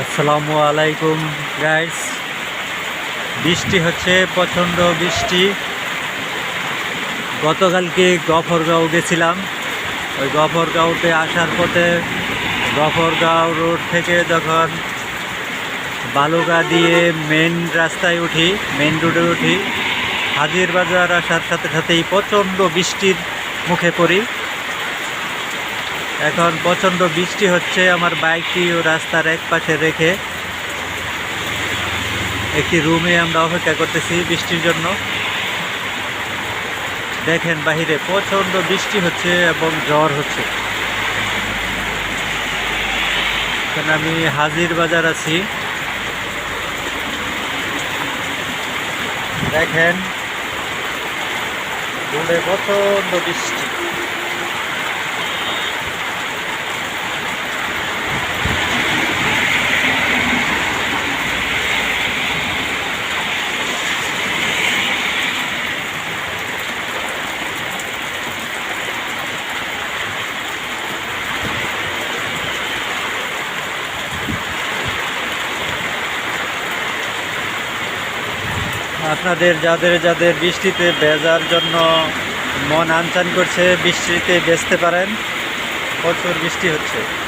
আসসালামু আলাইকুম গাইস। বৃষ্টি হচ্ছে, প্রচণ্ড বৃষ্টি। গতকালকে গফরগাঁও গেছিলাম। ওই গফরগাঁওতে আসার পথে গফরগাঁও রোড থেকে যখন বালুগা দিয়ে মেন রাস্তায় উঠি, মেন রোডে উঠি, হাজির বাজার আসার সাথে সাথেই প্রচণ্ড বৃষ্টির মুখে পড়ি। এখন প্রচণ্ড বৃষ্টি হচ্ছে। আমার বাইকটি ও রাস্তার এক পাশে রেখে একটি রুমে আমরা অপেক্ষা করতেছি বৃষ্টির জন্য। দেখেন বাহিরে প্রচণ্ড বৃষ্টি হচ্ছে এবং ঝড় হচ্ছে। এখানে আমি হাজির বাজার আছি। দেখেন রোডে প্রচণ্ড বৃষ্টি। আপনাদের যাদের যাদের বৃষ্টিতে ভেজার জন্য মন আনচান করছে, বৃষ্টিতে বেচতে পারেন। প্রচুর বৃষ্টি হচ্ছে।